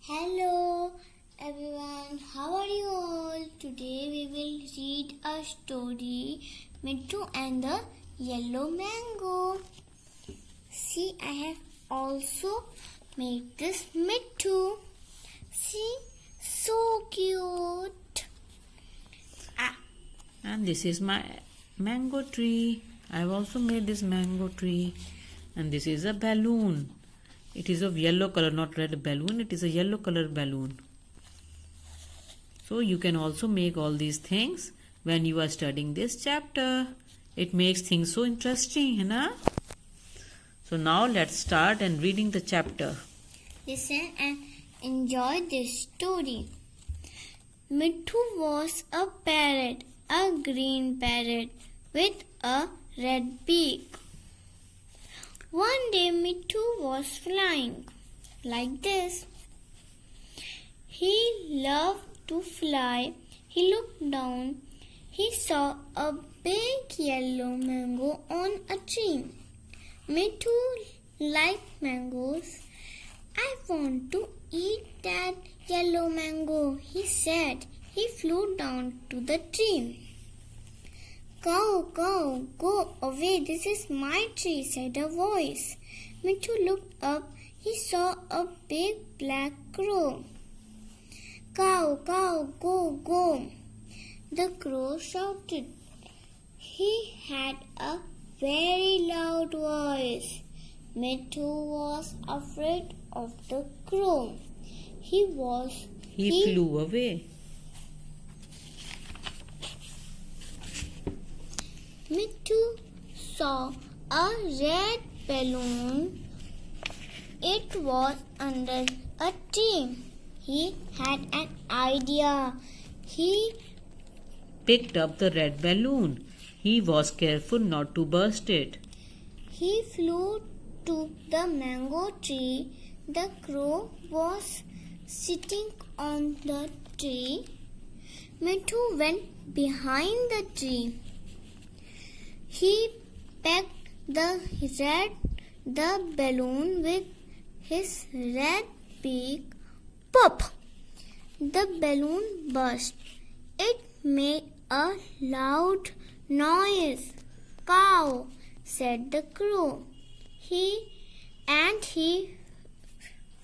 Hello everyone, how are you all? Today we will read a story, Mittu and the Yellow Mango. See, I have also made this Mittu. See, so cute. And this is my mango tree. I have also made this mango tree. And this is a balloon. It is of yellow color, not red balloon. It is a yellow color balloon. So you can also make all these things when you are studying this chapter. It makes things so interesting, है ना? So now let's start and reading the chapter. Listen and enjoy this story. Mittu was a parrot, a green parrot with a red beak. One day Mittu was flying like this. He loved to fly. He looked down. He saw a big yellow mango on a tree. Mittu liked mangoes. I want to eat that yellow mango, he said. He flew down to the tree. Go away, this is my tree, said a voice. Mittu looked up. He saw a big black crow. Cow, go. The crow shouted. He had a very loud voice. Mittu was afraid of the crow. He flew away. Mittu saw a red balloon. It was under a tree. He had an idea. He picked up the red balloon. He was careful not to burst it. He flew to the mango tree. The crow was sitting on the tree. Mittu went behind the tree. He pecked the balloon with his red beak. Pop! The balloon burst. It made a loud noise. Cow, said the crow. He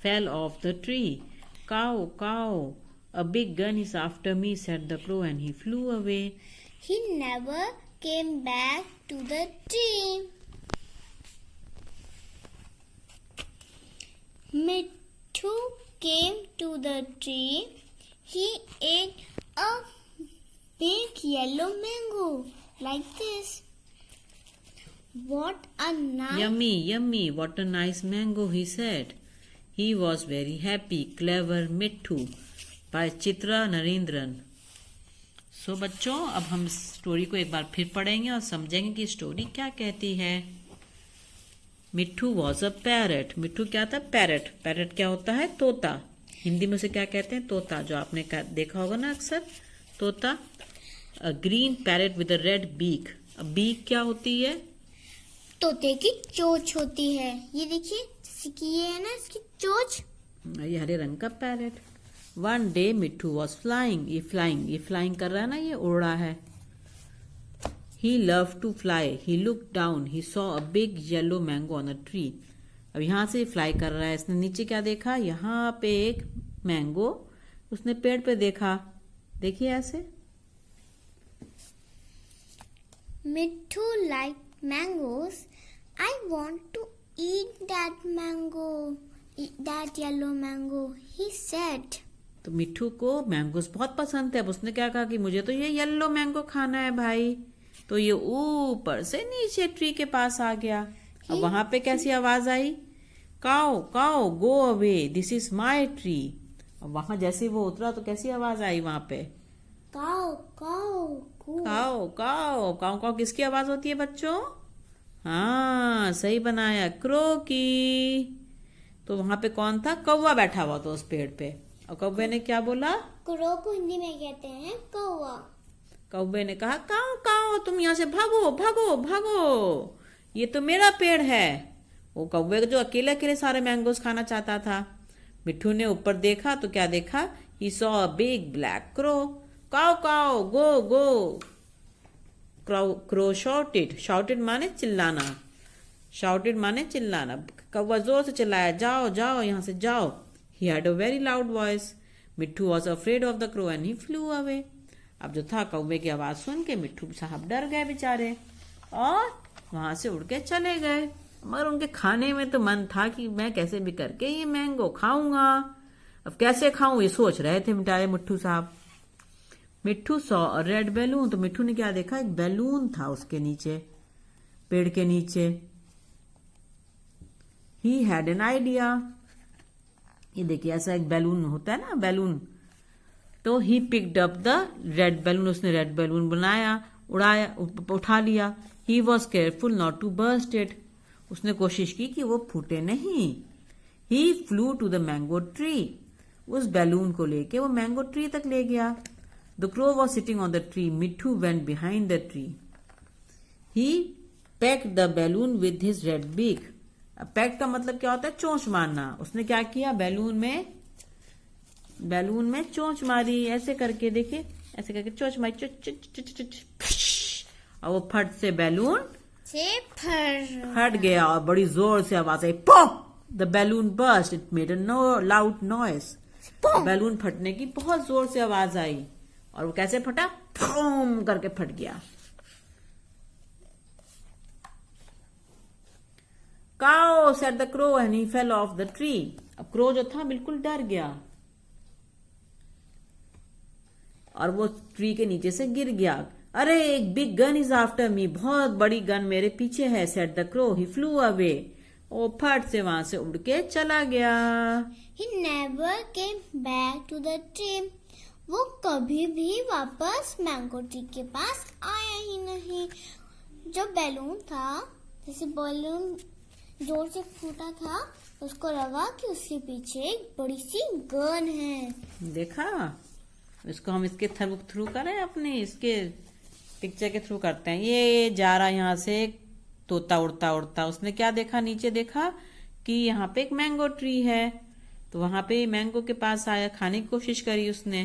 fell off the tree. Cow, a big gun is after me, said the crow, and he flew away. He never came back to the tree. Mittu came to the tree. He ate a big yellow mango like this. What a nice... Yummy, what a nice mango, he said. He was very happy. Clever Mittu by Chitra Narendran. So बच्चों, अब हम story को एक बार फिर पढ़ेंगे और समझेंगे कि स्टोरी क्या कहती है. मिट्ठू वॉज अ पैरट. मिट्ठू क्या था? पैरट. पैरट क्या होता है? तोता. हिंदी में उसे क्या कहते हैं? तोता. जो आपने देखा होगा ना अक्सर, तोता. A green parrot with a red beak. अब बीक क्या होती है? तोते की चोंच होती है. ये देखिए, जैसे कि ये है ना, इसकी चोंच. ये हरे रंग का parrot. One day Mittu was flying. ये flying कर रहा है ना, ये उड़ रहा है. He loved to fly. He looked down. He saw a big yellow mango on a tree. अब यहाँ से फ्लाई कर रहा है. इसने नीचे क्या देखा? यहाँ पे एक मैंगो उसने पेड़ पे देखा. देखिए ऐसे. Mittu liked mangoes. I want to eat that mango. Eat that yellow mango, he said. तो मिट्ठू को मैंगोस बहुत पसंद थे. अब उसने क्या कहा कि मुझे तो ये येलो मैंगो खाना है भाई. तो ये ऊपर से नीचे ट्री के पास आ गया. अब वहां पे कैसी आवाज आई? Caw go away, this is my tree. अब वहां जैसे वो उतरा तो कैसी आवाज आई वहां पे? काओ किसकी आवाज होती है बच्चों? हाँ, सही बनाया, क्रो की. तो वहां पे कौन था? कौवा बैठा हुआ था उस पेड़ पे. और कौवे ने क्या बोला? क्रो को हिंदी में कहते हैं कौवा. कौवे ने कहा, काओ तुम यहाँ से भागो. ये तो मेरा पेड़ है. वो कौवे जो अकेले सारे मैंगोस खाना चाहता था. मिट्ठू ने ऊपर देखा तो क्या देखा? He saw a big black crow. Caw caw go go. Crow shouted. Shouted माने चिल्लाना. शाउटेड माने चिल्लाना. कौवा जोर से चिल्लाया, जाओ जाओ यहाँ से जाओ. He had a very loud voice. Mitthu was afraid of the crow and he flew away. अब जो था, कौवे की आवाज सुन के मिट्ठू साहब डर गए बेचारे और वहां से उड़ के चले गए. मगर उनके खाने में तो मन था कि मैं कैसे भी करके ये मैंगो खाऊंगा. अब कैसे खाऊं ये सोच रहे थे बेचारे मिट्ठू साहब. मिट्ठू सॉ अ रेड बैलून. तो मिट्ठू ने क्या देखा? एक बैलून था उसके नीचे, पेड़ के नीचे. He had an idea. ये देखिए ऐसा एक बैलून होता है ना, बैलून. तो he picked up the red balloon. उसने रेड बैलून बनाया, उड़ाया, उठा लिया. He was careful not to burst it. उसने कोशिश की कि वो फूटे नहीं. He flew to the mango tree. उस बैलून को लेके वो मैंगो ट्री तक ले गया. The crow was sitting on the tree. Mitthu went behind the tree. He packed the balloon with his red beak. Pecked का मतलब क्या होता है? चोंच मारना. उसने क्या किया? बैलून में चोंच मारी. ऐसे करके देखिए, ऐसे करके चोंच मारी. और वो फट से बैलून से फट गया और बड़ी जोर से आवाज आई, pop. The balloon burst. It made a loud noise. Balloon फटने की बहुत जोर से आवाज आई. और वो कैसे फटा? फूम करके फट गया. Caw said the crow and he fell off the tree. अब क्रो जो था बिल्कुल डर गया और वो ट्री के नीचे से गिर गया. अरे एक big gun is after me. बहुत बड़ी गन मेरे पीछे है. Said the crow. He flew away. वो फट से वहां से उड़ के चला गया. He never came back to the tree. वो कभी भी वापस मैंगो ट्री के पास आया ही नहीं. जो बैलून था, जैसे बैलून जोर से फूटा था, उसको लगा कि उसके पीछे एक बड़ी सी गन है. देखा? इसको हम इसके थ्रू करें, अपने इसके पिक्चर के थ्रू करते हैं. ये जा रहा यहाँ से तोता उड़ता उड़ता. उसने क्या देखा? नीचे देखा कि यहाँ पे एक मैंगो ट्री है. तो वहां पे मैंगो के पास आया, खाने की कोशिश करी उसने.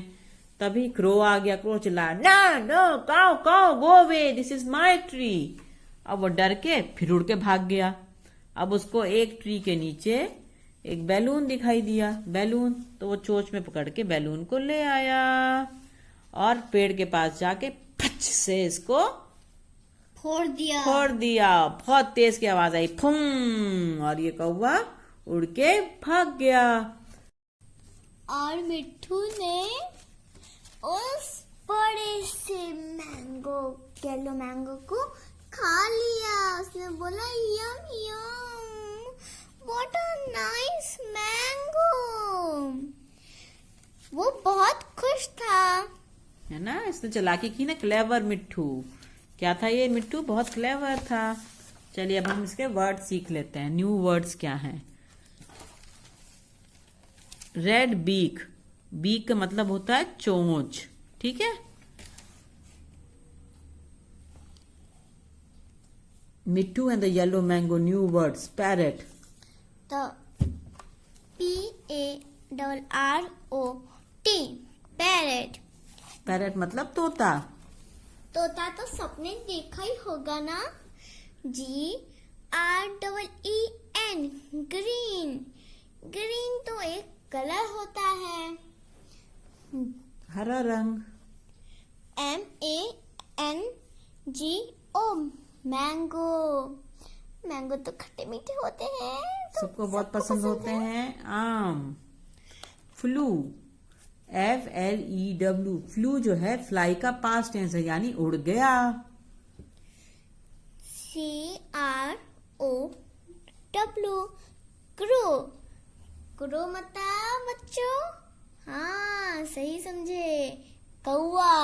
तभी क्रो आ गया. क्रो चिल्लाया, no no caw caw go away, this is my tree. अब वो डर के फिर उड़ के भाग गया. अब उसको एक ट्री के नीचे एक बैलून दिखाई दिया. बैलून. तो वो चोंच में पकड़ के बैलून को ले आया और पेड़ के पास जाके फच से इसको फोड़ दिया. बहुत तेज की आवाज आई, फुम. और ये कौवा उड़ के भाग गया. और मिट्ठू ने उस बड़े से येलो मैंगो को खा लिया. उसने बोला, यम यम, व्हाट अ नाइस मैंगो. वो बहुत खुश था. है ना? इसने चालाकी की ना. क्लेवर मिट्ठू. क्या था ये? मिट्ठू बहुत क्लेवर था. चलिए अब हम इसके वर्ड सीख लेते हैं. न्यू वर्ड्स क्या हैं? Red beak. बीक का मतलब होता है चोंच. ठीक है? मिट्ठू and the yellow mango. New words. Parrot. तो PARROT, पैरेट. पैरेट मतलब तोता. तोता तो सबने देखा ही होगा ना. GREEN, green. ग्रीन तो एक कलर होता है. हरा रंग. MANGO, mango. मैंगो तो खट्टे मीठे होते हैं. तो सबको बहुत पसंद होते हैं. आम. फ्लू. FLEW. फ्लू जो है फ्लाई का पास्ट टेंस है, यानी उड़ गया. CROW, crow. क्रो मतलब बच्चों, हाँ सही समझे, कौवा.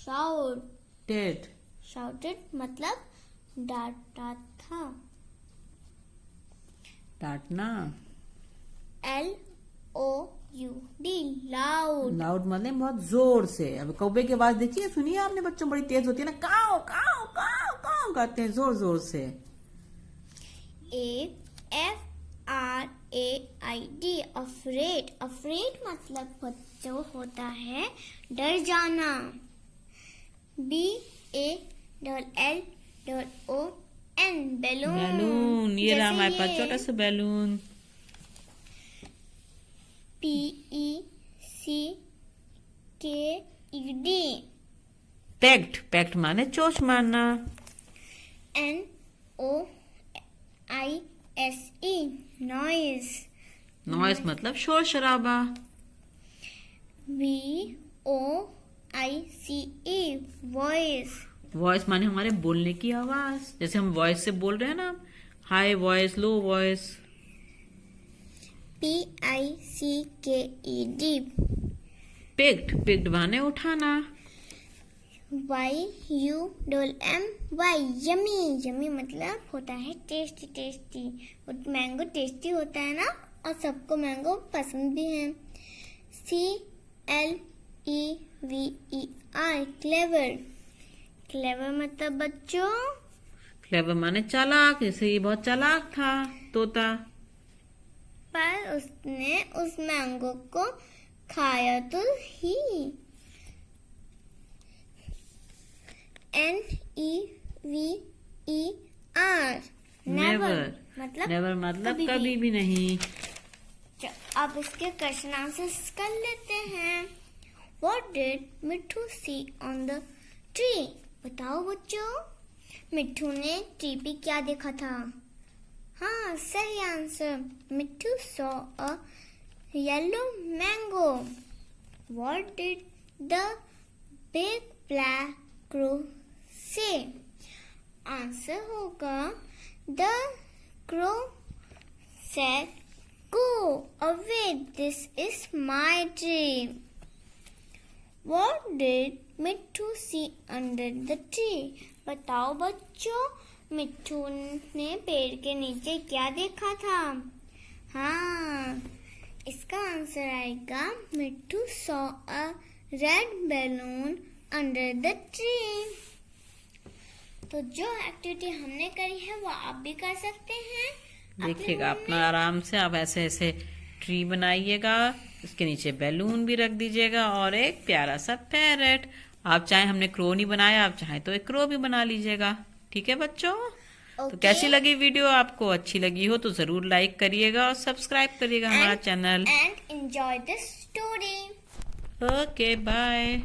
SHOUTED, TET. शाउटेड मतलब डांटा था. डांटना. LOUD, loud. लाउड मतलब बहुत जोर से. अब कौवे की आवाज देखिए, सुनिए आपने बच्चों, बड़ी तेज होती है ना. काओ काओ गाते हैं जोर जोर से। AFRAID afraid. अफ्रेड मतलब जो होता है डर जाना। BALLON balloon. बैलून, ये रहा हमारे पास छोटा सा बैलून। PECKED pact. पैक्ट माने चोच मारना। NOISE noise. नॉइस मतलब शोर शराबा। VOICE voice. वॉइस माने हमारे बोलने की आवाज, जैसे हम वॉइस से बोल रहे हैं ना, high voice, low voice. PICKED picked. Picked माने उठाना। YUMY yummy. यमी मतलब होता है टेस्टी टेस्टी। मैंगो टेस्टी होता है ना, और सबको मैंगो पसंद भी है। CLEVER clever. क्लेवर मतलब बच्चों, क्लेवर माने चालाक, जैसे ये बहुत चालाक था तोता। पर उसने उस मैंगो को खाया तो ही। NEVER never. मतलब नेवर मतलब कभी भी नहीं। अब इसके क्वेश्चन आंसर्स कर लेते हैं। What did Mitthu see on the tree? बताओ बच्चों, मिट्ठू ने ट्री पे क्या देखा था? हाँ, सही answer. Mitthu saw a yellow mango. What did the big black crow say? Answer होगा the crow said, "Go away, this is my tree." What did Mitthu see under the tree? बताओ बच्चों, मिट्ठू ने पेड़ के नीचे क्या देखा था? हाँ, इसका आंसर आएगा मिट्ठू saw a red balloon under the tree. तो जो एक्टिविटी हमने करी है वो आप भी कर सकते हैं। देखिएगा अपना आराम से, आप ऐसे ऐसे ट्री बनाइएगा, उसके नीचे बैलून भी रख दीजिएगा और एक प्यारा सा पैरेट। आप चाहे, हमने क्रो नहीं बनाया, आप चाहे तो एक क्रो भी बना लीजिएगा। ठीक है बच्चों? तो कैसी लगी वीडियो? आपको अच्छी लगी हो तो जरूर लाइक करिएगा और सब्सक्राइब करिएगा हमारा channel. And enjoy the story. Okay, bye.